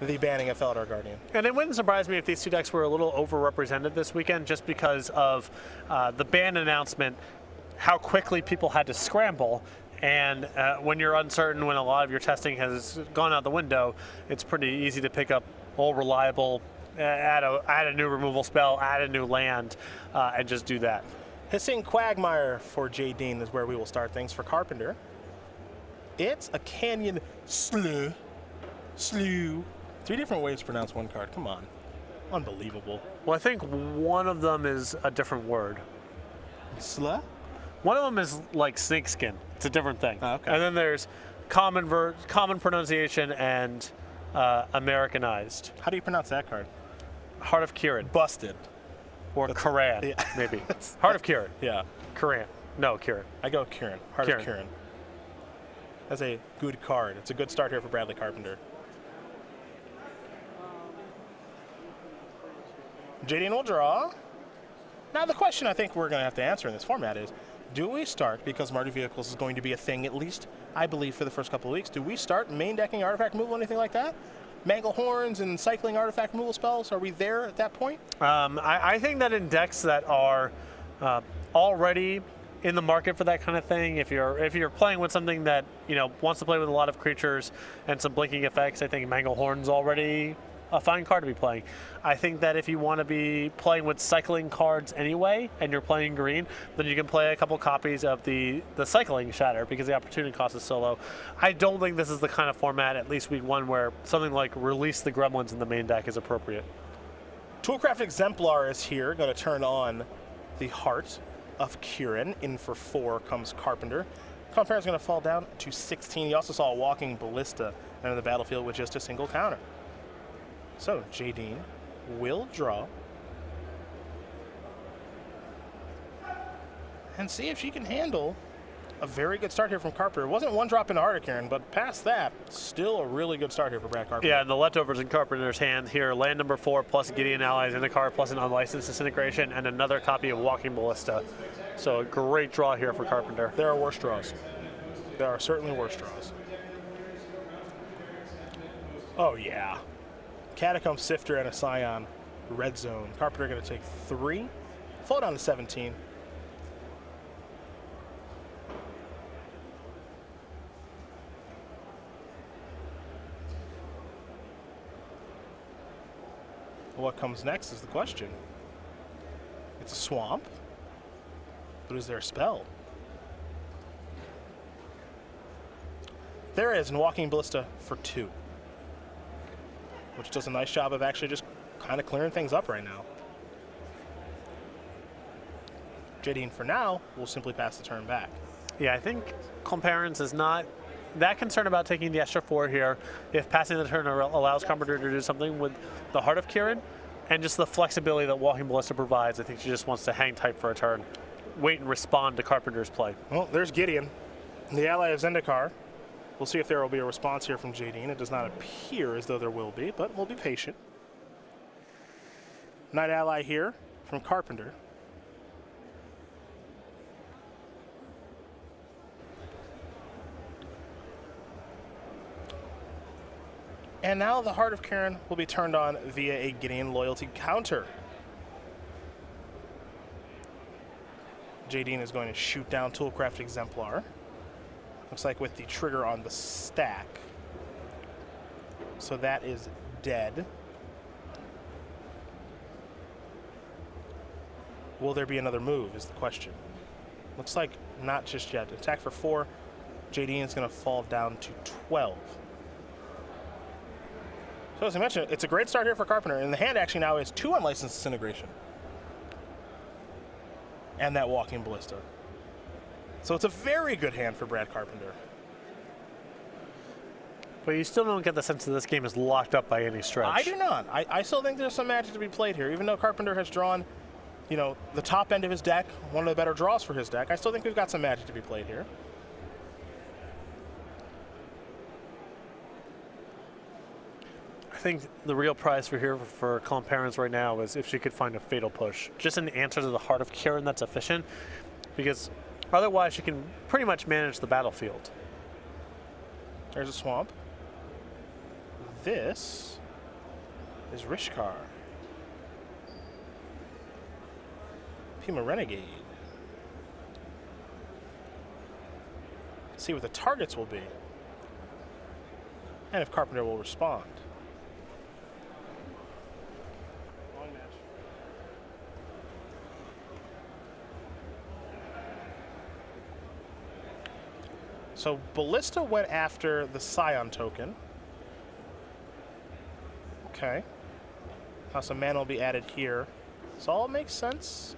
the banning of Felidar Guardian. And it wouldn't surprise me if these two decks were a little overrepresented this weekend just because of the ban announcement, how quickly people had to scramble. And when you're uncertain, when a lot of your testing has gone out the window, it's pretty easy to pick up old reliable, add a new removal spell, add a new land, and just do that. Hissing Quagmire for Jadine is where we will start things. For Carpenter, it's a Canyon Slew. 3 different ways to pronounce one card. Come on. Unbelievable. Well, I think one of them is a different word. Sla? One of them is like snakeskin. It's a different thing. Oh, okay. And then there's common pronunciation and Americanized. How do you pronounce that card? Heart of Kirin. Busted. Or Kiran, yeah. maybe. Heart of Kirin. Yeah. Kiran. No, Kirin. I go Kirin. Heart of Kirin. That's a good card. It's a good start here for Bradley Carpenter. Jadine will draw. Now the question I think we're going to have to answer in this format is, do we start, because Mardu Vehicles is going to be a thing at least, I believe, for the first couple of weeks, do we start main decking artifact removal, anything like that? Mangle Horns and cycling artifact removal spells, are we there at that point? I think that in decks that are already in the market for that kind of thing, if you're playing with something that wants to play with a lot of creatures and some blinking effects, I think Mangle Horn's already a fine card to be playing. I think that if you want to be playing with cycling cards anyway, and you're playing green, then you can play a couple copies of the cycling Shatter because the opportunity cost is so low. I don't think this is the kind of format, at least week 1, where something like Release the Gremlins in the main deck is appropriate. Toolcraft Exemplar is here, going to turn on the Heart of Kirin. In for 4 comes Carpenter. Klomparens is going to fall down to 16. You also saw a Walking Ballista enter the battlefield with just a single counter. So Jadine will draw and see if she can handle a very good start here from Carpenter. It wasn't one drop into Heart of Kirin, but past that, still a really good start here for Brad Carpenter. Yeah, and the leftovers in Carpenter's hand here, land number 4 plus Gideon Allies in the card plus an unlicensed disintegration and another copy of Walking Ballista. So a great draw here for Carpenter. There are worse draws. There are certainly worse draws. Oh yeah. Catacomb Sifter and a Scion Red Zone. Carpenter going to take 3, fall down to 17. What comes next is the question. It's a swamp, but is there a spell? There is, and Walking Ballista for 2. Which does a nice job of actually just kind of clearing things up right now. Jadine, for now, will simply pass the turn back. Yeah, I think Klomparens is not that concerned about taking the extra 4 here. If passing the turn allows Carpenter to do something with the Heart of Kirin and just the flexibility that Walking Ballista provides, I think she just wants to hang tight for a turn, wait and respond to Carpenter's play. Well, there's Gideon, the ally of Zendikar. We'll see if there will be a response here from Jadine. It does not appear as though there will be, but we'll be patient. Knight ally here from Carpenter. And now the Heart of Kirin will be turned on via a Gideon loyalty counter. Jadine is going to shoot down Toolcraft Exemplar. Looks like with the trigger on the stack. So that is dead. Will there be another move is the question. Looks like not just yet. Attack for 4. Jadine is going to fall down to 12. So as I mentioned, it's a great start here for Carpenter. And the hand actually now is 2 unlicensed disintegration. And that Walking Ballista. So it's a very good hand for Brad Carpenter. But you still don't get the sense that this game is locked up by any stretch. I do not. I still think there's some magic to be played here. Even though Carpenter has drawn, the top end of his deck, one of the better draws for his deck, I still think we've got some magic to be played here. I think the real prize for Klomparens right now is if she could find a Fatal Push. Just an answer to the Heart of Kirin that's efficient, because otherwise she can pretty much manage the battlefield. There's a swamp. This is Rishkar. Pima Renegade. See what the targets will be. And if Carpenter will respond. Long match. So Ballista went after the Scion token. Okay. Now some mana will be added here. So all makes sense.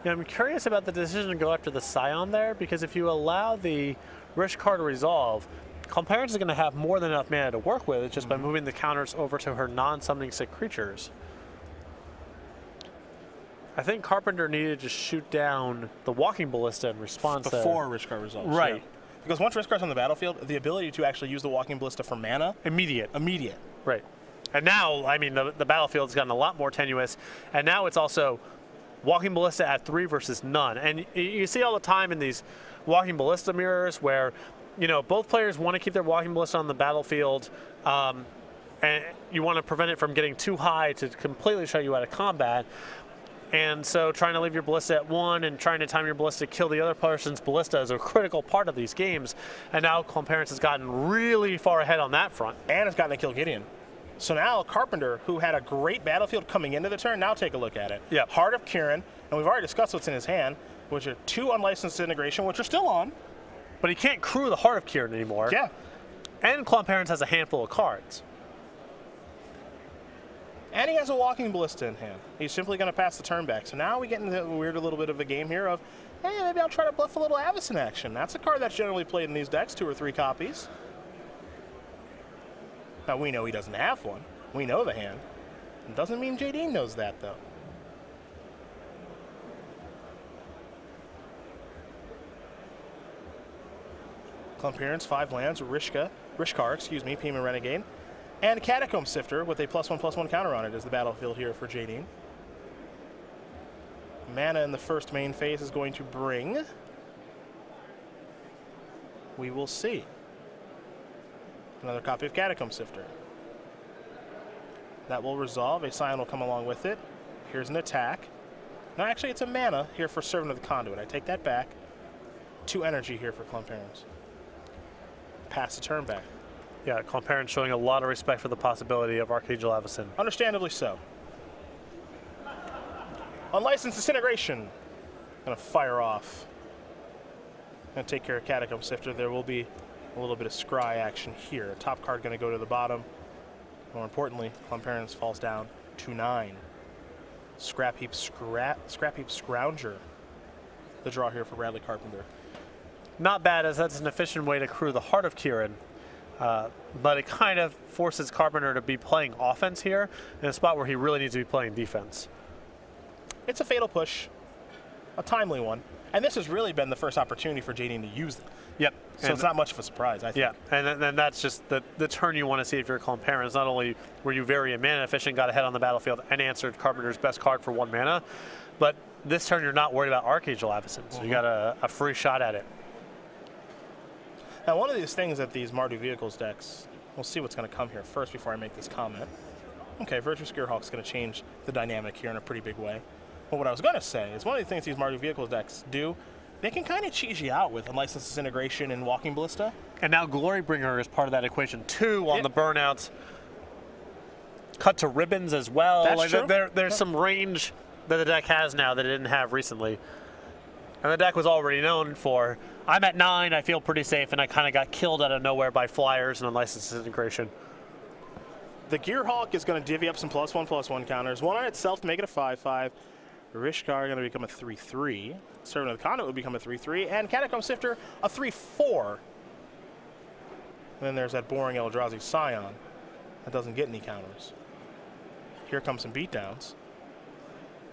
Yeah, I'm curious about the decision to go after the Scion there, because if you allow the Rishkar to resolve, Klomparens is going to have more than enough mana to work with just by moving the counters over to her non-summoning sick creatures. I think Carpenter needed to shoot down the Walking Ballista in response before Rishkar resolves. Right. Yeah. Because once Rishkar's on the battlefield, the ability to actually use the Walking Ballista for mana. Immediate. Right. And now, I mean, the battlefield's gotten a lot more tenuous, and now it's also Walking Ballista at 3 versus none. And you see all the time in these Walking Ballista mirrors where, you know, both players want to keep their Walking Ballista on the battlefield, and you want to prevent it from getting too high to completely shut you out of combat. And so trying to leave your Ballista at 1 and trying to time your Ballista to kill the other person's Ballista is a critical part of these games. And now Klomparens has gotten really far ahead on that front. And it's gotten to kill Gideon. So now Carpenter, who had a great battlefield coming into the turn, now take a look at it. Yeah. Heart of Kirin, and we've already discussed what's in his hand, which are 2 unlicensed integration, which are still on. But he can't crew the Heart of Kirin anymore. Yeah. And Klomparens has a handful of cards. And he has a Walking Ballista in hand. He's simply going to pass the turn back. So now we get into a weird little bit of a game here of, hey, maybe I'll try to bluff a little Avacyn action. That's a card that's generally played in these decks, 2 or 3 copies. Now we know he doesn't have one. We know the hand. It doesn't mean Jadine knows that, though. Klomparens, 5 lands, Rishkar, excuse me, Pima Renegade, and Catacomb Sifter with a +1/+1 counter on it is the battlefield here for Jadine. Mana in the first main phase is going to bring. We will see. Another copy of Catacomb Sifter. That will resolve. A Scion will come along with it. Here's an attack. No, actually, it's a mana here for Servant of the Conduit. I take that back. 2 energy here for Klomparens. Pass the turn back. Yeah, Klomparens showing a lot of respect for the possibility of Archangel Avacyn. Understandably so. Unlicensed Disintegration. Gonna fire off. Gonna take care of Catacomb Sifter. There will be a little bit of scry action here. Top card gonna go to the bottom. More importantly, Klomparens falls down to 9. Scrap Heap Scrounger. The draw here for Bradley Carpenter. Not bad, as that's an efficient way to crew the Heart of Kirin. But it kind of forces Carpenter to be playing offense here in a spot where he really needs to be playing defense. It's a fatal push, a timely one. And this has really been the first opportunity for Jadine to use them. Yep. So and it's not much of a surprise, I think. Yeah, and then that's just the turn you want to see if you're Klomparens. Not only were you very mana efficient, got ahead on the battlefield, and answered Carpenter's best card for 1 mana, but this turn you're not worried about Archangel Avacyn, so you got a free shot at it. Now, one of these things that these Mardu Vehicles decks, we'll see what's going to come here first before I make this comment. Okay, Virtuous Gearhulk's going to change the dynamic here in a pretty big way. But what I was going to say is one of the things these Mardu Vehicles decks do, they can kind of cheese you out with Unlicensed Disintegration and Walking Ballista. And now Glorybringer is part of that equation too on the burnouts. Cut to ribbons as well. That's true. There's some range that the deck has now that it didn't have recently. And the deck was already known for, I'm at 9, I feel pretty safe, and I kind of got killed out of nowhere by flyers and Unlicensed Disintegration. The Gearhulk is going to divvy up some +1/+1 counters. One on itself to make it a 5/5. Rishkar going to become a 3/3. Servant of the Conduit would become a 3/3. And Catacomb Sifter, a 3/4. And then there's that boring Eldrazi Scion that doesn't get any counters. Here comes some beatdowns.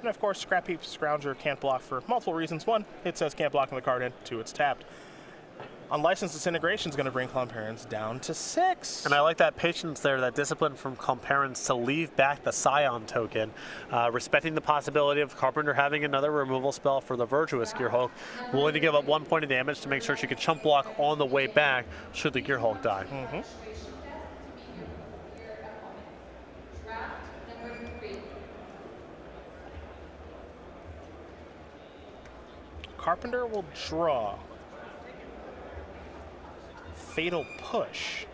And of course, Scrap Heap Scrounger can't block for multiple reasons. 1, it says can't block on the card end. 2, it's tapped. Unlicensed Disintegration is going to bring Klomparens down to 6. And I like that patience there, that discipline from Klomparens to leave back the Scion token, respecting the possibility of Carpenter having another removal spell for the Virtuous Gearhulk, willing to give up 1 point of damage to make sure she could chump block on the way back should the Gearhulk die. Carpenter will draw. Fatal Push.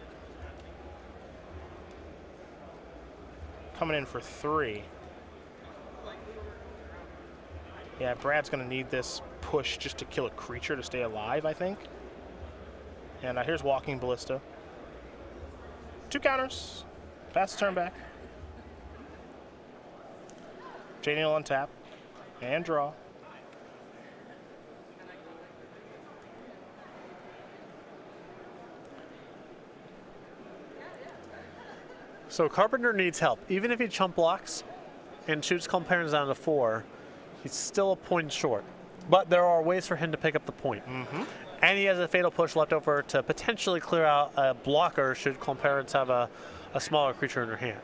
Coming in for 3. Yeah, Brad's going to need this push just to kill a creature to stay alive, I think. And here's Walking Ballista. 2 counters. Pass the turn back. Jadine will untap and draw. So Carpenter needs help. Even if he chump blocks and shoots Klomparens down to 4, he's still a point short. But there are ways for him to pick up the point. And he has a Fatal Push left over to potentially clear out a blocker should Klomparens have a smaller creature in her hand.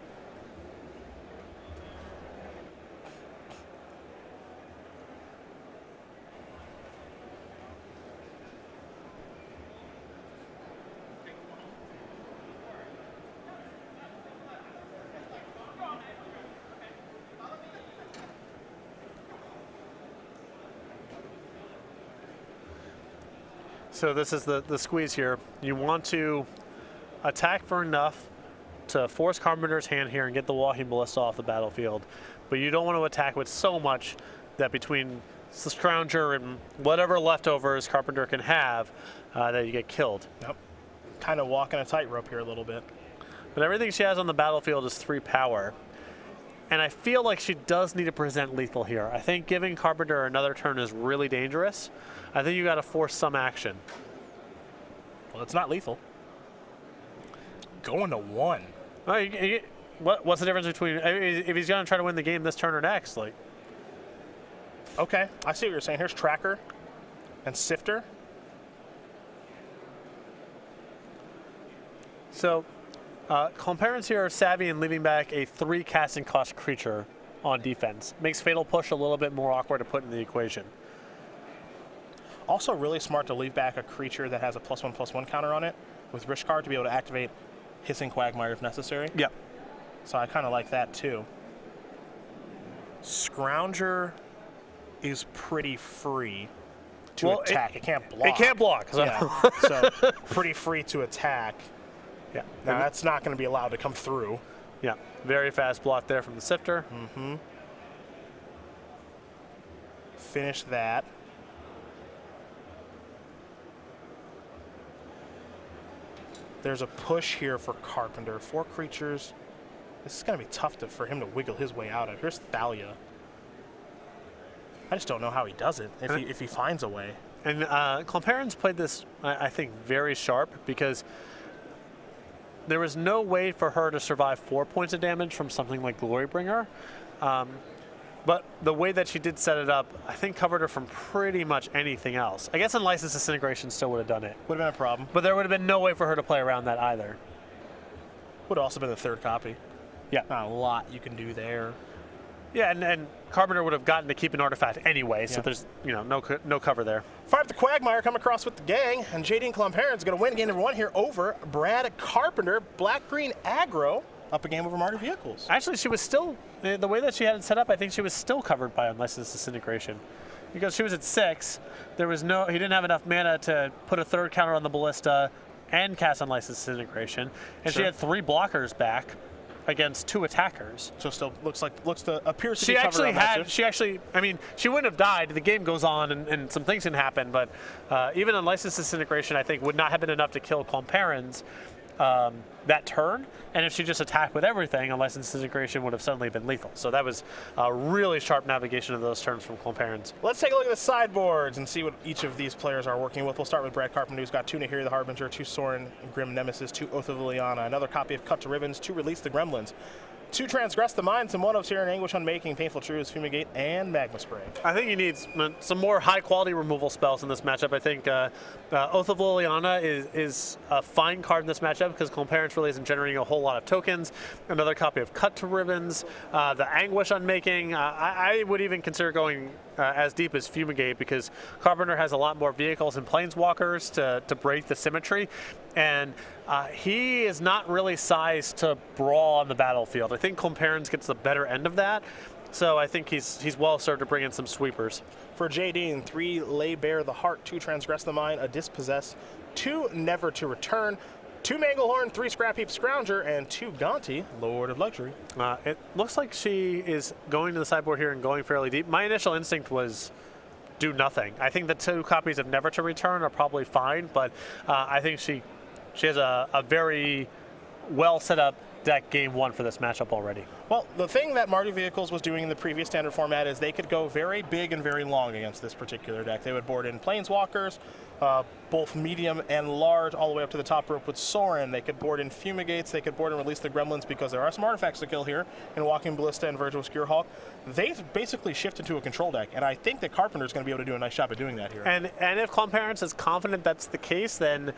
So this is the squeeze here. You want to attack for enough to force Carpenter's hand here and get the Walking Ballista off the battlefield. But you don't want to attack with so much that between the Scrounger and whatever leftovers Carpenter can have, that you get killed. Yep. Kind of walking a tightrope here a little bit. But everything she has on the battlefield is 3 power. And I feel like she does need to present lethal here. I think giving Carpenter another turn is really dangerous. I think you got to force some action. Well, it's not lethal. Going to 1. What's the difference between if he's going to try to win the game this turn or next? Like, okay, I see what you're saying. Here's Tracker and Sifter. So, Klomparens here are savvy in leaving back a 3 casting cost creature on defense. Makes Fatal Push a little bit more awkward to put in the equation. Also really smart to leave back a creature that has a +1/+1 counter on it with Rishkar to be able to activate Hissing Quagmire if necessary. Yep. So I kind of like that too. Scrounger is pretty free to attack. It can't block. It can't block. So. Yeah. So pretty free to attack. Yeah. Now that's not going to be allowed to come through. Yeah. Very fast block there from the Sifter. Finish that. There's a push here for Carpenter. 4 creatures. This is going to be tough for him to wiggle his way out of. Here's Thalia. I just don't know how he does it, if he finds a way. And Klomparens played this, I think, very sharp because there was no way for her to survive 4 points of damage from something like Glorybringer. But the way that she did set it up, I think covered her from pretty much anything else. I guess Unlicensed Disintegration still would have done it. Would have been a problem. But there would have been no way for her to play around that either. Would have also been the 3rd copy. Yeah. Not a lot you can do there. Yeah, and Carpenter would have gotten to keep an artifact anyway, so there's no cover there. Fire up the Quagmire, come across with the gang, and Jadine Klomparens going to win game number 1 here over Brad Carpenter. Black-green aggro up a game over Martyr Vehicles. Actually, she was still, the way that she had it set up, I think she was still covered by Unlicensed Disintegration. Because she was at 6, he didn't have enough mana to put a 3rd counter on the Ballista and cast Unlicensed Disintegration, and she had 3 blockers back against 2 attackers. So still appears to be covered on that. I mean, she wouldn't have died. The game goes on and some things can happen, but even Unlicensed Disintegration, I think, would not have been enough to kill Klomparens that turn, and if she just attacked with everything, Unlicensed Disintegration would have suddenly been lethal. So that was a really sharp navigation of those turns from Klomparens. Let's take a look at the sideboards and see what each of these players are working with. We'll start with Brad Carpenter, who's got 2 Nahiri the Harbinger, 2 Sorin Grim Nemesis, 2 Oath of Liliana, another copy of Cut to Ribbons, 2 Release the Gremlins, 2 Transgress the Mind, some 1 of Searing Anguish Unmaking, Painful Truths, Fumigate, and Magma Spray. I think you need some more high-quality removal spells in this matchup. I think Oath of Liliana is a fine card in this matchup because Klomparens really isn't generating a whole lot of tokens. Another copy of Cut to Ribbons, the Anguish Unmaking. I would even consider going as deep as Fumigate because Carpenter has a lot more vehicles and Planeswalkers to break the symmetry. And he is not really sized to brawl on the battlefield. I think Klomparens gets the better end of that. so I think he's well served to bring in some sweepers. For Jadine, 3 Lay Bare the Heart, 2 Transgress the Mind, a Dispossess, 2 Never to Return, 2 Manglehorn, 3 Scrap Heap Scrounger, and 2 Gonti, Lord of Luxury. It looks like she is going to the sideboard here and going fairly deep. My initial instinct was do nothing. I think the 2 copies of Never to Return are probably fine, but I think she has a very well set up deck game 1 for this matchup already. Well, the thing that Mardu Vehicles was doing in the previous standard format is they could go very big and very long against this particular deck. They would board in Planeswalkers, both medium and large, all the way up to the top rope with Sorin. They could board in Fumigates. They could board and release the Gremlins because there are some artifacts to kill here in Walking Ballista and Virtual Skewerhawk. They've basically shifted to a control deck, and I think that Carpenter's going to be able to do a nice job of doing that here. And if Klomparens is confident that's the case, then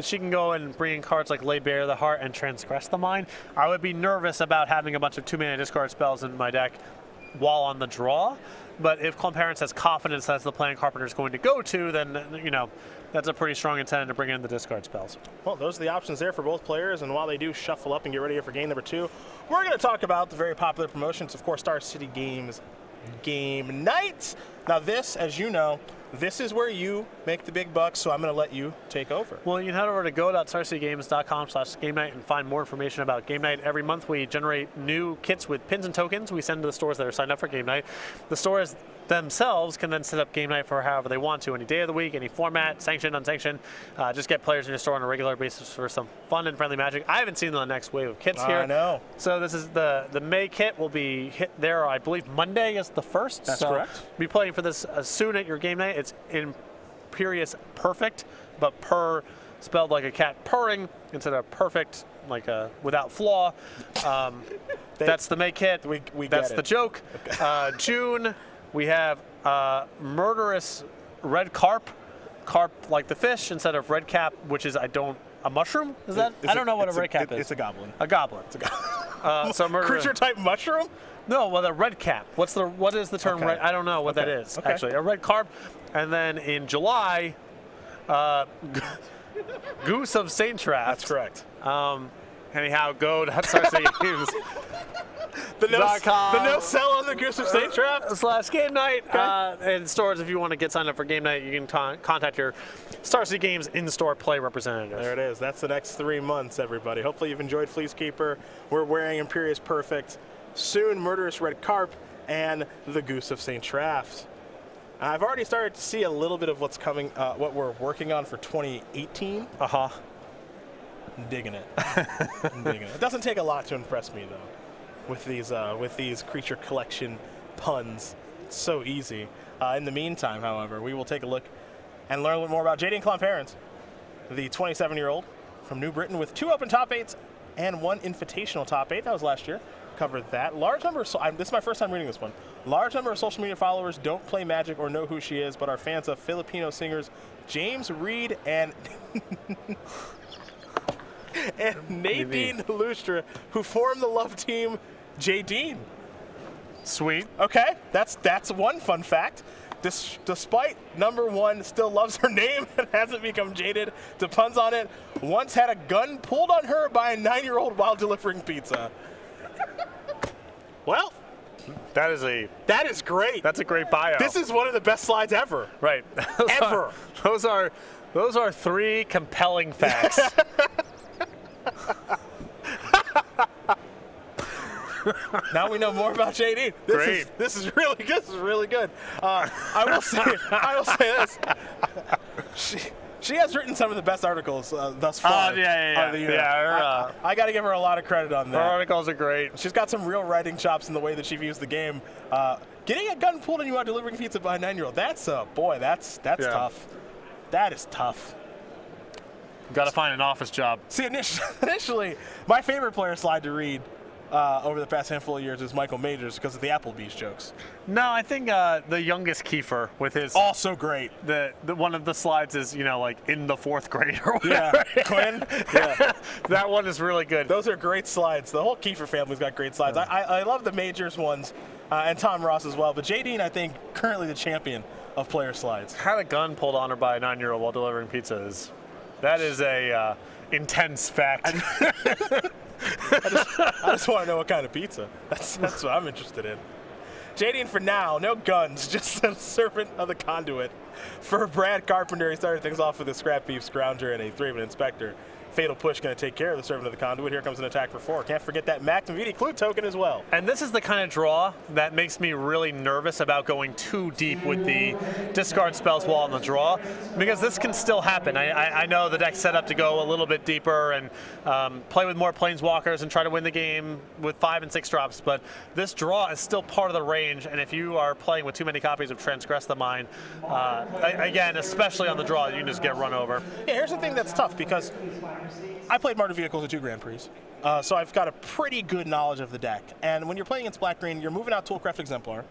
she can go and bring in cards like Lay Bare the Heart and Transgress the Mind. I would be nervous about having a bunch of 2-mana discard spells in my deck while on the draw. But if Klomparens has confidence that's the plan Carpenter's going to go to, then, you know, that's a pretty strong incentive to bring in the discard spells. Well, those are the options there for both players, and while they do shuffle up and get ready here for game number 2, we're going to talk about the very popular promotions, of course, Star City Games Game Night. Now this, as you know, this is where you make the big bucks, so I'm going to let you take over. Well, you can head over to go.starcitygames.com/game-night and find more information about Game Night. Every month we generate new kits with pins and tokens we send to the stores that are signed up for Game Night. The stores themselves can then set up Game Night for however they want to, any day of the week, any format, sanctioned, unsanctioned. Just get players in your store on a regular basis for some fun and friendly magic. I haven't seen the next wave of kits here. I know. So this is the May kit will be hit there, I believe Monday is the 1st. That's so correct. Be playing for this soon at your Game Night. It's Imperious Perfect, but purr spelled like a cat purring instead of perfect like a without flaw. That's the May kit. That's the joke. Okay. June, we have Murderous Red Carp like the fish instead of red cap, which is a mushroom? Is that? I don't know what a red cap is. It's a goblin. A goblin. It's a goblin. So creature type mushroom? No, well, a red cap. What is the term? Okay. Red? I don't know what that is actually. A red carp, and then in July, Goose of Saint Traft. That's correct. Anyhow, go to Games. The no sell on the Goose of Saint Traft /Game Night. Okay. And stores, if you want to get signed up for Game Night, you can contact your Star City Games in-store play representative. There it is. That's the next 3 months, everybody. Hopefully you've enjoyed Fleecekeeper. We're wearing Imperious Perfect. Soon, Murderous Red Carp and the Goose of Saint Traft. I've already started to see a little bit of what's coming, what we're working on for 2018. I'm digging it. I'm digging it. It doesn't take a lot to impress me, though, with these creature collection puns. It's so easy. In the meantime, however, we will take a look and learn a little more about Jadine Klomparens, the 27-year-old from New Britain with 2 open top 8s and 1 invitational top 8. That was last year. Covered that. Large number of, this is my first time reading this one. Large number of social media followers don't play Magic or know who she is, but are fans of Filipino singers James Reed and Nadine Lustra, who formed the love team Jadine. Sweet. Okay, that's one fun fact. Despite number 1 still loves her name and hasn't become jaded to puns on it, once had a gun pulled on her by a 9-year-old while delivering pizza. Well, that is great. That's a great bio. This is one of the best slides ever. Right. Those are 3 compelling facts. Now we know more about JD. This is really good. This is really good. I will say this. She has written some of the best articles thus far. I got to give her a lot of credit on that. Her articles are great. She's got some real writing chops in the way that she views the game. Getting a gun pulled on you while delivering pizza by a 9-year-old, that's tough. That is tough. Got to find an office job. See, initially, my favorite player slide to read over the past handful of years is Michael Majors because of the Applebee's jokes. No, I think the youngest Kiefer with his also great. The one of the slides is like in the 4th grade or whatever. Yeah, Quinn. Yeah, that one is really good. Those are great slides. The whole Kiefer family's got great slides. I love the Majors ones and Tom Ross as well. But Jadine, I think, currently the champion of player slides. Had a gun pulled on her by a 9-year-old while delivering pizzas. That is a intense fact. I just want to know what kind of pizza. That's what I'm interested in. Jadine for now, no guns, just a Servant of the Conduit. For Brad Carpenter, he started things off with a Scrap Beef Scrounger and a 3-man Inspector. Fatal Push going to take care of the Servant of the Conduit. Here comes an attack for 4. Can't forget that Activity Clue token as well. And this is the kind of draw that makes me really nervous about going too deep with the discard spells while on the draw, because this can still happen. I know the deck's set up to go a little bit deeper and play with more Planeswalkers and try to win the game with 5 and 6 drops, but this draw is still part of the range, and if you are playing with too many copies of Transgress the Mind, again, especially on the draw, you can just get run over. Yeah, here's the thing that's tough, because I played Motor Vehicles at 2 Grand Prix, so I've got a pretty good knowledge of the deck. And when you're playing against Black-Green, you're moving out Toolcraft Exemplar,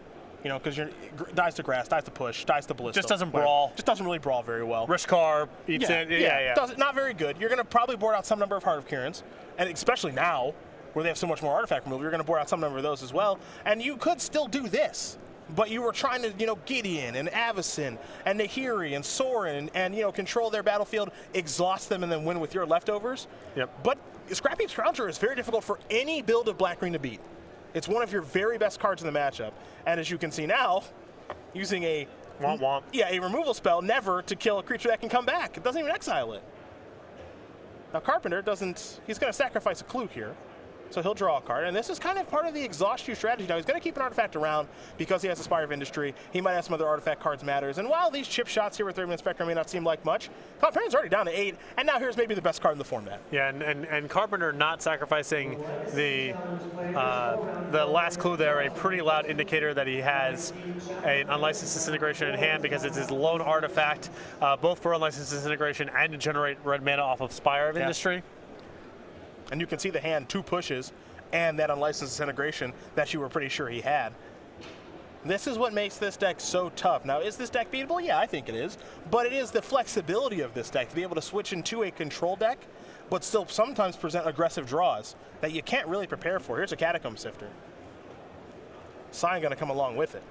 you know, because you're dies to Grass, dies to Push, dies to Ballista. Just doesn't brawl. Just doesn't really brawl very well. Rishkar eats it. Yeah. Not very good. You're going to probably board out some number of Heart of Kierans, and especially now, where they have so much more artifact removal, you're going to board out some number of those as well. And you could still do this. But you were trying to, you know, Gideon and Avacyn and Nahiri and Sorin and, you know, control their battlefield, exhaust them, and then win with your leftovers. Yep. But Scrap Beef Scrounger is very difficult for any build of Black-Green to beat. It's one of your very best cards in the matchup. And as you can see now, using a womp womp. Yeah, a removal spell never to kill a creature that can come back. It doesn't even exile it. Now Carpenter doesn't, he's going to sacrifice a clue here. So he'll draw a card, and this is kind of part of the exhaust you strategy. Now he's going to keep an artifact around because he has a Spire of Industry. He might have some other artifact cards matters. And while these chip shots here with 3-man Spectrum may not seem like much, Klomparens already down to 8, and now here's maybe the best card in the format. Yeah, and Carpenter not sacrificing the last clue there, a pretty loud indicator that he has an Unlicensed Disintegration in hand, because it's his lone artifact, both for Unlicensed Disintegration and to generate red mana off of Spire of Industry. And you can see the hand, 2 pushes, and that Unlicensed Disintegration that you were pretty sure he had. This is what makes this deck so tough. Now, is this deck beatable? Yeah, I think it is. But it is the flexibility of this deck to be able to switch into a control deck, but still sometimes present aggressive draws that you can't really prepare for. Here's a Catacomb Sifter. Sign going to come along with it.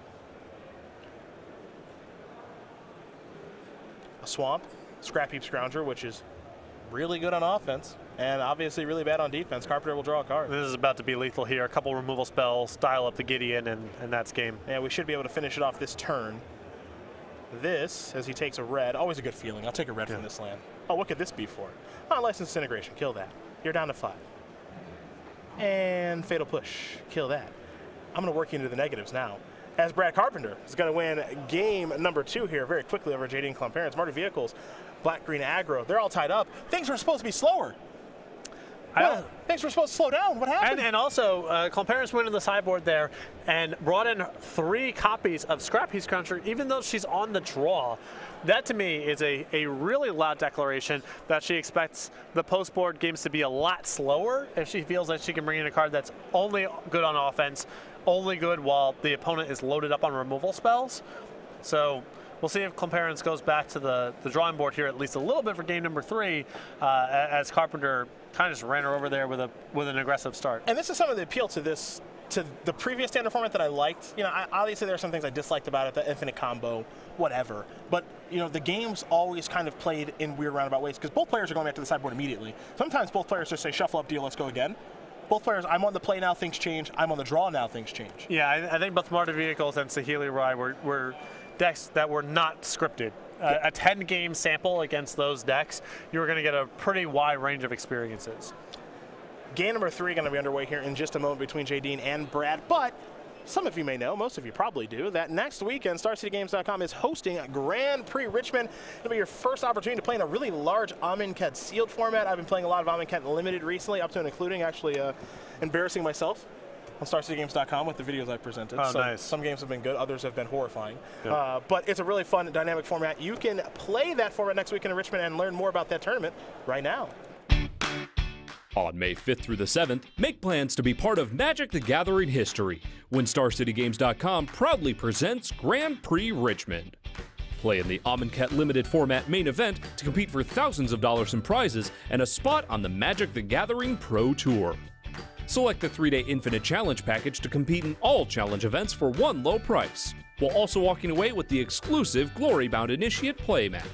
A Swamp, Scrap Heap Scrounger, which is really good on offense, and obviously really bad on defense. Carpenter will draw a card. This is about to be lethal here. A couple removal spells, dial up the Gideon, and that's game. Yeah, we should be able to finish it off this turn. This, as he takes a red, always a good feeling. I'll take a red from this land. Oh, what could this be for? Unlicensed Disintegration, kill that. You're down to 5. And Fatal Push, kill that. I'm going to work you into the negatives now, as Brad Carpenter is going to win game number 2 here very quickly over Jadine Klomparens. Motor Vehicles, Black-Green aggro, they're all tied up. Things were supposed to be slower. Things were supposed to slow down. What happened? And also, Klomparens went in the sideboard there and brought in 3 copies of Scrap Heap Scrounger, even though she's on the draw. That, to me, is a really loud declaration that she expects the post-board games to be a lot slower if she feels that she can bring in a card that's only good on offense, only good while the opponent is loaded up on removal spells. So we'll see if Klomparens goes back to the drawing board here at least a little bit for game number 3, as Carpenter kind of just ran her over there with an aggressive start. And this is some of the appeal to this, to the previous standard format that I liked. You know, obviously there are some things I disliked about it, the infinite combo, whatever. But, you know, the game's always kind of played in weird roundabout ways because both players are going back to the sideboard immediately. Sometimes both players just say, shuffle up, deal, let's go again. Both players, I'm on the play now, things change. I'm on the draw now, things change. Yeah, I think both Motor Vehicles and Saheeli Rai were decks that were not scripted. A 10-game sample against those decks, you were going to get a pretty wide range of experiences. Game number 3 going to be underway here in just a moment between Jadine and Brad, but some of you may know, most of you probably do, that next weekend StarCityGames.com is hosting Grand Prix Richmond. It'll be your first opportunity to play in a really large Amonkhet sealed format. I've been playing a lot of Amonkhet Limited recently, up to and including actually embarrassing myself on StarCityGames.com with the videos I presented. Oh, so nice. Some games have been good, others have been horrifying. Yep. But it's a really fun, dynamic format. You can play that format next weekend in Richmond and learn more about that tournament right now. On May 5th through the 7th, make plans to be part of Magic the Gathering history when StarCityGames.com proudly presents Grand Prix Richmond. Play in the Amonkhet Limited format main event to compete for thousands of dollars in prizes and a spot on the Magic the Gathering Pro Tour. Select the 3-day Infinite Challenge package to compete in all challenge events for one low price, while also walking away with the exclusive Glory Bound Initiate playmat.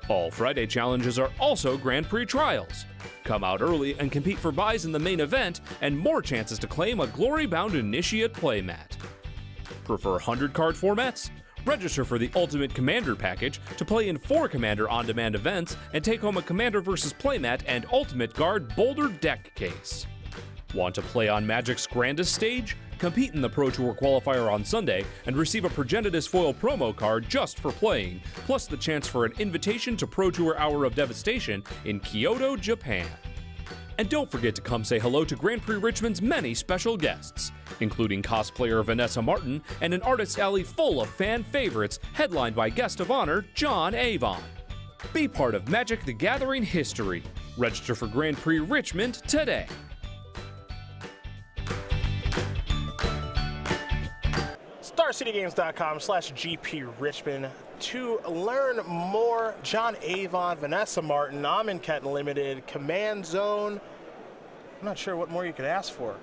All Friday challenges are also Grand Prix trials. Come out early and compete for buys in the main event and more chances to claim a Glory Bound Initiate playmat. Prefer 100-card formats? Register for the Ultimate Commander package to play in 4 Commander on-demand events and take home a Commander vs. Playmat and Ultimate Guard Boulder deck case. Want to play on Magic's grandest stage? Compete in the Pro Tour qualifier on Sunday and receive a Progenitus foil promo card just for playing, plus the chance for an invitation to Pro Tour Hour of Devastation in Kyoto, Japan. And don't forget to come say hello to Grand Prix Richmond's many special guests, including cosplayer Vanessa Martin and an artist alley full of fan favorites headlined by guest of honor John Avon. Be part of Magic the Gathering history. Register for Grand Prix Richmond today. StarCityGames.com/GP Richmond to learn more. John Avon, Vanessa Martin, I'm in Kenton Limited, Command Zone. I'm not sure what more you could ask for.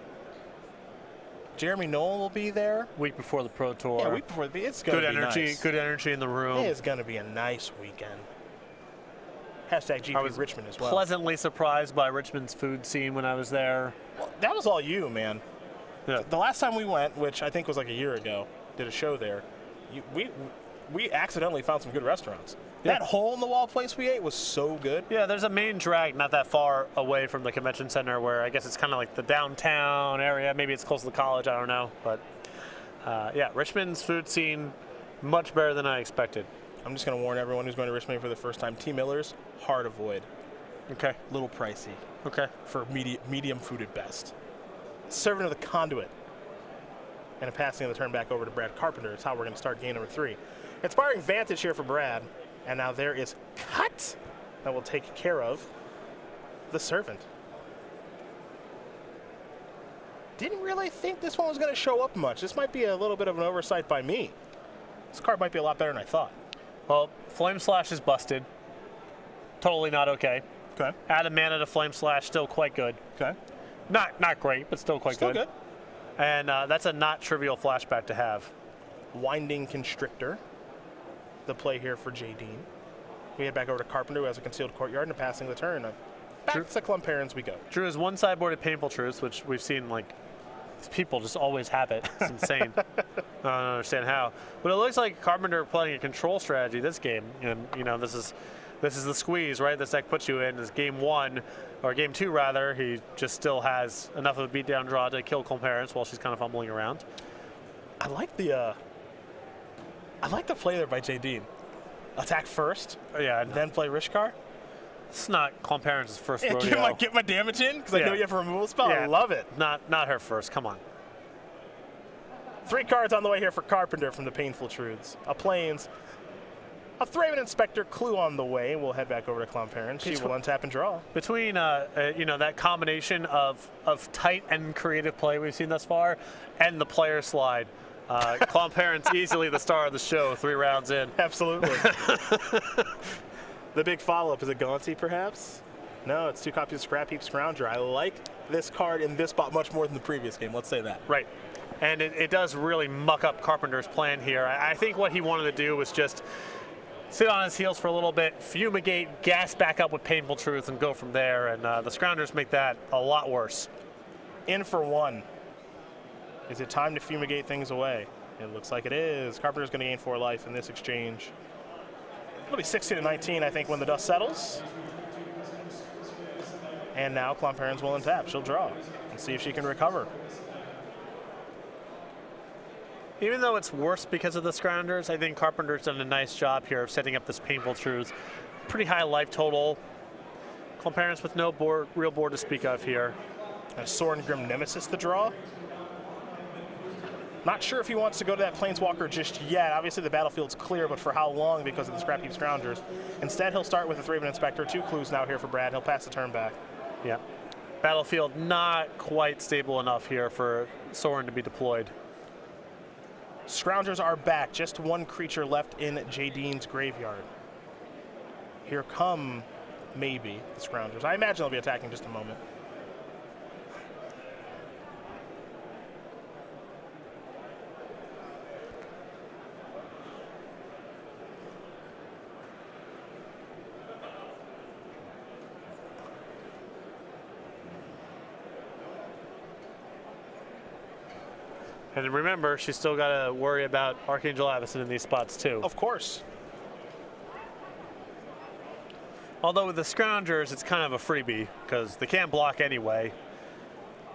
Jeremy Noel will be there. Week before the Pro Tour. Yeah, week before. It's going to be nice. Good energy in the room. It is going to be a nice weekend. Hashtag GP Richmond as well. Pleasantly surprised by Richmond's food scene when I was there. Well, that was all you, man. Yeah. The last time we went, which I think was like a year ago, did a show there, we accidentally found some good restaurants. Yeah. That hole-in-the-wall place we ate was so good. Yeah, there's a main drag not that far away from the convention center where I guess it's kind of like the downtown area. Maybe it's close to the college, I don't know. But yeah, Richmond's food scene, much better than I expected. I'm just going to warn everyone who's going to Richmond for the first time, T. Miller's, hard avoid. Okay. Little pricey. Okay. For medium food at best. Serving of the conduit. And a passing of the turn back over to Brad Carpenter is how we're going to start game number 3. Inspiring Vantage here for Brad. And now there is Cut that will take care of the Servant. Didn't really think this one was going to show up much. This might be a little bit of an oversight by me. This card might be a lot better than I thought. Well, Flame Slash is busted. Totally not okay. Okay. Add a mana to Flame Slash, still quite good. Okay. Not great, but still quite good. Still good. And that's a not trivial flashback to have. Winding Constrictor, the play here for Jadine. We head back over to Carpenter, who has a Concealed Courtyard, and a passing of the turn. Back to Klomparens we go. Drew is one sideboarded Painful Truth, which we've seen, like, people just always have it. It's insane. I don't understand how. But it looks like Carpenter playing a control strategy this game. And, you know, this is the squeeze, right? This deck puts you in is game 1, or game 2 rather. He just still has enough of a beatdown draw to kill Klomparens while she's kind of fumbling around. I like the play there by Jadine. Attack first, then play Rishkar. It's not Klomparens' first rodeo. Get my damage in because I know you have a removal spell. Yeah. I love it. Not her first. Come on. 3 cards on the way here for Carpenter from the Painful Truths. A Plains, a Thraben Inspector, Clue on the way. We'll head back over to Klomparens. She will untap and draw. Between you know, that combination of tight and creative play we've seen thus far, and the player slide. Klomparens easily the star of the show 3 rounds in. Absolutely. The big follow-up, is it Gaunty perhaps? No, it's 2 copies of Scrap Heap Scrounger. I like this card in this spot much more than the previous game, let's say that. Right. And it does really muck up Carpenter's plan here. I think what he wanted to do was just sit on his heels for a little bit, fumigate, gas back up with Painful Truth, and go from there. And the Scroungers make that a lot worse. In for 1. Is it time to fumigate things away? It looks like it is. Carpenter's going to gain 4 life in this exchange. It'll be 16-19, I think, when the dust settles. And now Klomparens will untap. She'll draw and see if she can recover. Even though it's worse because of the Scroungers, I think Carpenter's done a nice job here of setting up this Painful Truth. Pretty high life total. Klomparens with no real board to speak of here. And Sorin Grim Nemesis the draw. Not sure if he wants to go to that Planeswalker just yet. Obviously the battlefield's clear, but for how long because of the Scrap Heap Scroungers. Instead, he'll start with a Thraben Inspector. 2 clues now here for Brad. He'll pass the turn back. Yeah. Battlefield not quite stable enough here for Sorin to be deployed. Scroungers are back. Just 1 creature left in Jadine's graveyard. Here come, maybe, the Scroungers. I imagine they'll be attacking in just a moment. And remember, she's still got to worry about Archangel Avacyn in these spots too. Of course. Although with the Scroungers, it's kind of a freebie because they can't block anyway.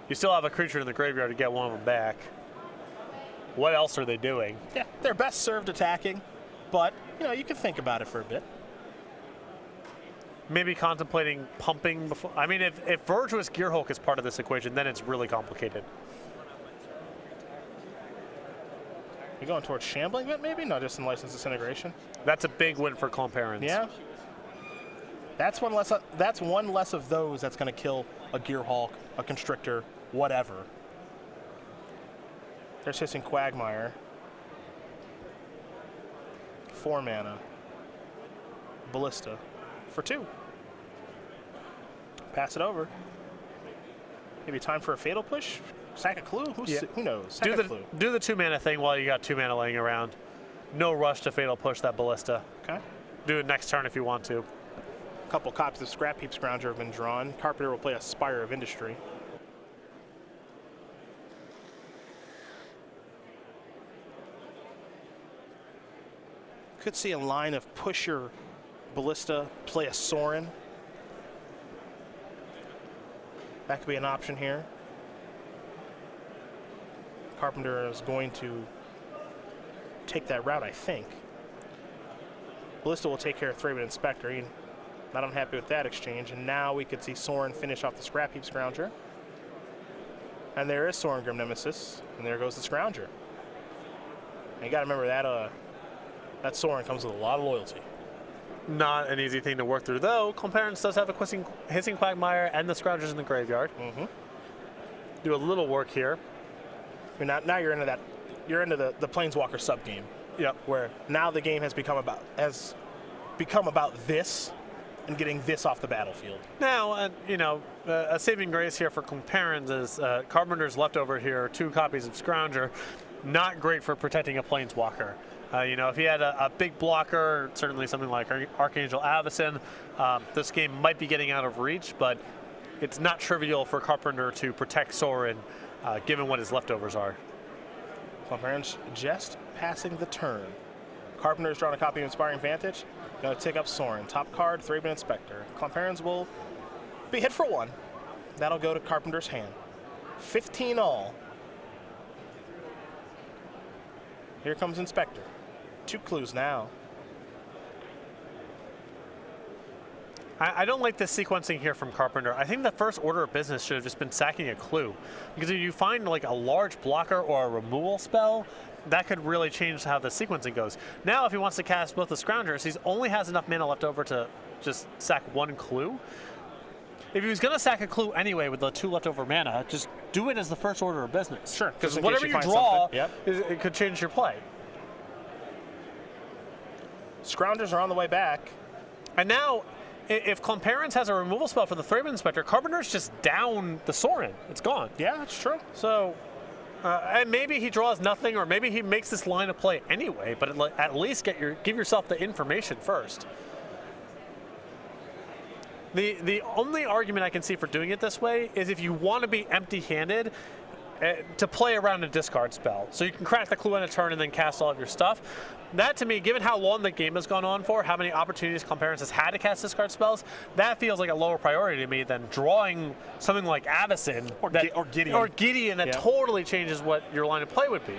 You still have a creature in the graveyard to get one of them back. What else are they doing? Yeah, they're best served attacking, but you can think about it for a bit. Maybe contemplating pumping before. I mean, if Virtuous Gearhulk is part of this equation, then it's really complicated. You going towards Shambling Vent maybe? Not just in License Disintegration? That's a big win for Klomparens. Yeah. That's one less of those that's going to kill a Gearhulk, a Constrictor, whatever. They're chasing Quagmire. 4 mana. Ballista for 2. Pass it over. Maybe time for a Fatal Push? Sack a Clue? Who knows? Sack a Clue. Do the 2 mana thing while you got 2 mana laying around. No rush to Fatal Push that Ballista. Okay. Do it next turn if you want to. A couple copies of Scrap Heap Scrounger have been drawn. Carpenter will play a Spire of Industry. Could see a line of Pusher, Ballista, play a Sorin. That could be an option here. Carpenter is going to take that route, I think. Ballista will take care of Thraben Inspector. Not unhappy with that exchange. And now we could see Sorin finish off the Scrap Heap Scrounger. And there is Sorin Grim Nemesis. And there goes the Scrounger. And you got to remember that that Sorin comes with a lot of loyalty. Not an easy thing to work through, though. Klomparens does have a Hissing Quagmire and the Scroungers in the graveyard. Do a little work here. Now you're into that. You're into the Planeswalker sub game. Yep. Where now the game has become about this and getting this off the battlefield. Now, a saving grace here for Klomparens is Carpenter's leftover here, 2 copies of Scrounger. Not great for protecting a Planeswalker. If he had a big blocker, certainly something like Archangel Avacyn, this game might be getting out of reach, but it's not trivial for Carpenter to protect Sorin, given what his leftovers are. Klomparens just passing the turn. Carpenter's drawn a copy of Inspiring Vantage. Going to take up Sorin. Top card, Thraben Inspector. Klomparens will be hit for 1. That'll go to Carpenter's hand. 15 all. Here comes Inspector. 2 clues now. I don't like this sequencing here from Carpenter. I think the first order of business should have just been sacking a clue. Because if you find like a large blocker or a removal spell, that could really change how the sequencing goes. Now if he wants to cast both the Scroungers, he only has enough mana left over to just sack 1 clue. If he was going to sack a clue anyway with the 2 leftover mana, just do it as the first order of business. Sure. Because whatever you draw, it could change your play. Scroungers are on the way back. And now, if Klomparens has a removal spell for the Thraben Inspector, Carpenter's just down the Sorin. It's gone. Yeah, that's true. So, and maybe he draws nothing, or maybe he makes this line of play anyway, but at least give yourself the information first. The only argument I can see for doing it this way is if you want to be empty-handed, to play around a discard spell. So you can crack the clue on a turn and then cast all of your stuff. That, to me, given how long the game has gone on for, how many opportunities Klomparens has had to cast discard spells, that feels like a lower priority to me than drawing something like Avacyn or Gideon. That totally changes what your line of play would be.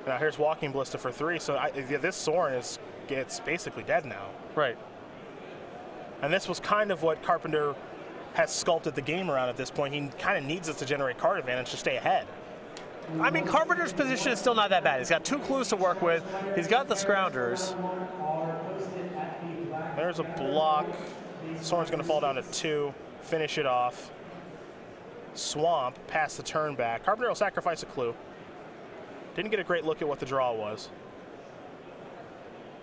Now here's Walking Ballista for 3, so this Sorin gets basically dead now. Right. And this was kind of what Carpenter has sculpted the game around at this point. He kind of needs us to generate card advantage to stay ahead. I mean, Carpenter's position is still not that bad. He's got 2 clues to work with. He's got the Scroungers. There's a block. Sorin's going to fall down to 2, finish it off. Swamp, pass the turn back. Carpenter will sacrifice a clue. Didn't get a great look at what the draw was.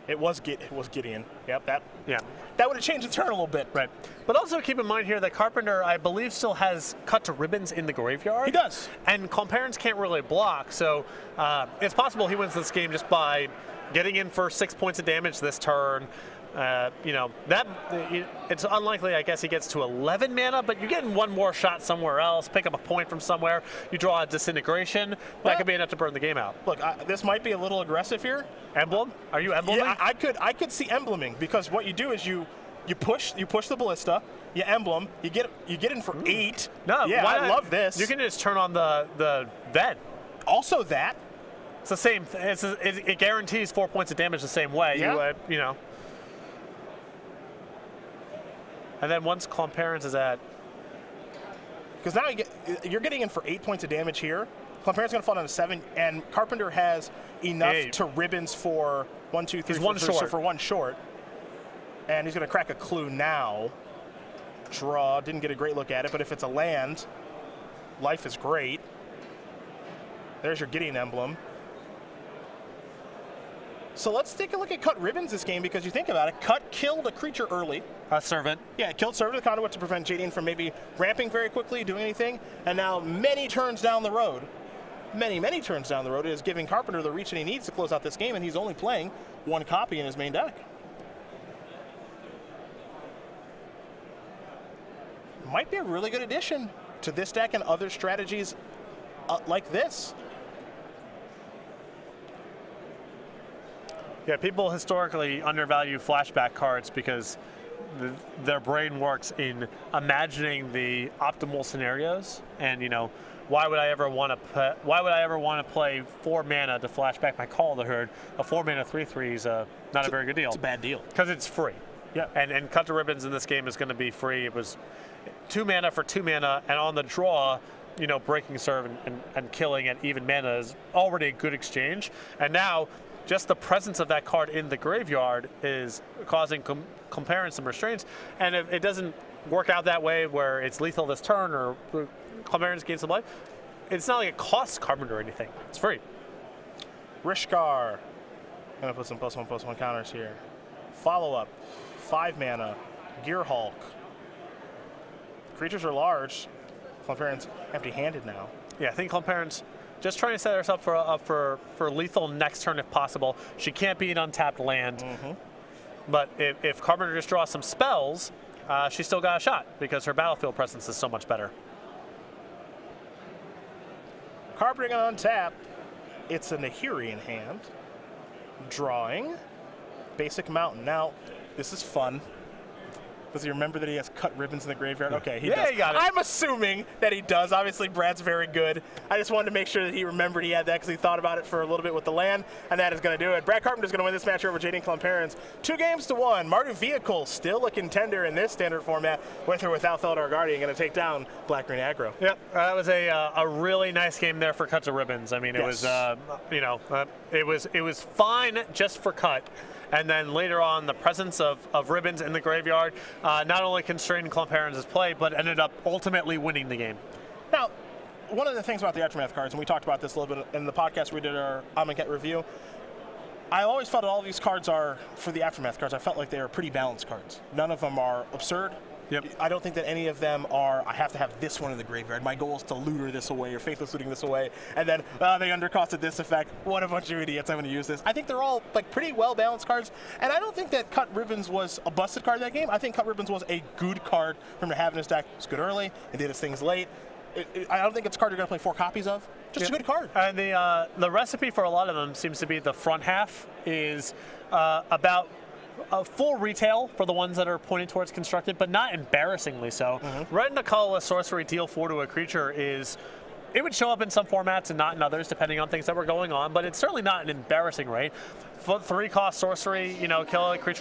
It was Gideon. Yep, that would have changed the turn a little bit. Right. But also keep in mind here that Carpenter, I believe, still has cut to ribbons in the graveyard. He does. And Klomparens can't really block, so it's possible he wins this game just by getting in for 6 points of damage this turn, You know, it's unlikely, I guess, he gets to 11 mana, but you're getting one more shot somewhere else, pick up a point from somewhere, you draw a Disintegration, that could be enough to burn the game out. Look, this might be a little aggressive here. Emblem? Are you embleming? Yeah, I could see embleming, because what you do is you push the Ballista, you emblem, you get in for 8. No, yeah, I love this. You can just turn on the Ved. Also that. It's the same. It guarantees 4 points of damage the same way. Yeah. You know. And then once Klomparens is at, because now you're getting in for 8 points of damage here. Klomparens is going to fall down to 7, and Carpenter has enough to ribbons for 1, 2, 3, 4, so for 1 short. And he's going to crack a clue now. Draw, didn't get a great look at it, but if it's a land, life is great. There's your Gideon emblem. So let's take a look at Cut Ribbons this game, because you think about it, Cut killed a creature early. A Servant. Yeah, it killed Servant of the Conduit to prevent Jadine from maybe ramping very quickly, doing anything. And now many turns down the road, many turns down the road, is giving Carpenter the reach that he needs to close out this game, and he's only playing 1 copy in his main deck. Might be a really good addition to this deck and other strategies like this. Yeah, people historically undervalue flashback cards because their brain works in imagining the optimal scenarios, and you know, why would I ever want to play 4 mana to flash back my Call of the Herd? A 4 mana 3/3 is not a very good deal. It's a bad deal because it's free. Yeah, and Cut to Ribbons in this game is going to be free. It was 2 mana for 2 mana, and on the draw, you know, breaking serve and killing at even mana is already a good exchange. And now, just the presence of that card in the graveyard is causing Klomparens some restraints. And if it doesn't work out that way, where it's lethal this turn or Klomparens gains some life, it's not like it costs Carpenter or anything. It's free. Rishkar. Gonna put some +1/+1 counters here. Follow up. 5 mana. Gearhulk. Creatures are large. Klomparens empty-handed now. Yeah, I think Klomparens just trying to set herself up for lethal next turn if possible. She can't be an untapped land. But if Carpenter just draws some spells, she's still got a shot because her battlefield presence is so much better. Carpenter on tap. It's a Nahiri in hand. Drawing. Basic Mountain. Now, this is fun. Does he remember that he has Cut Ribbons in the graveyard? Okay, he does. He got it. I'm assuming that he does. Obviously, Brad's very good. I just wanted to make sure that he remembered he had that because he thought about it for a little bit with the land, and that is going to do it. Brad Carpenter's going to win this match over Jadine Klomparens. 2-1. Mardu Vehicle still a contender in this standard format, with or without Feldar Guardian, going to take down Black-Green Aggro. Yep, that was a really nice game there for Cut to Ribbons. I mean, it was, you know, it was fine just for Cut. And then later on, the presence of Ribbons in the graveyard not only constrained Klomparens' play, but ended up ultimately winning the game. Now, one of the things about the Aftermath cards, and we talked about this a little bit in the podcast we did our Amonkhet review, I always felt that all of these cards are, for the Aftermath cards, I felt like they were pretty balanced cards. None of them are absurd. Yep. I don't think that any of them are, I have to have this one in the graveyard. My goal is to looter this away or faithless looting this away. And then they undercosted this effect. What a bunch of idiots, I'm going to use this. I think they're all like pretty well balanced cards. And I don't think that Cut Ribbons was a busted card in that game. I think Cut Ribbons was a good card for him to have in his deck. It was good early. It did his things late. I don't think it's a card you're going to play 4 copies of. Just a good card. And the recipe for a lot of them seems to be the front half is about a full retail for the ones that are pointed towards constructed, but not embarrassingly so. Red and a colorless sorcery deal 4 to a creature is, it would show up in some formats and not in others, depending on things that were going on, but it's certainly not an embarrassing rate. 3-cost sorcery, you know, kill a creature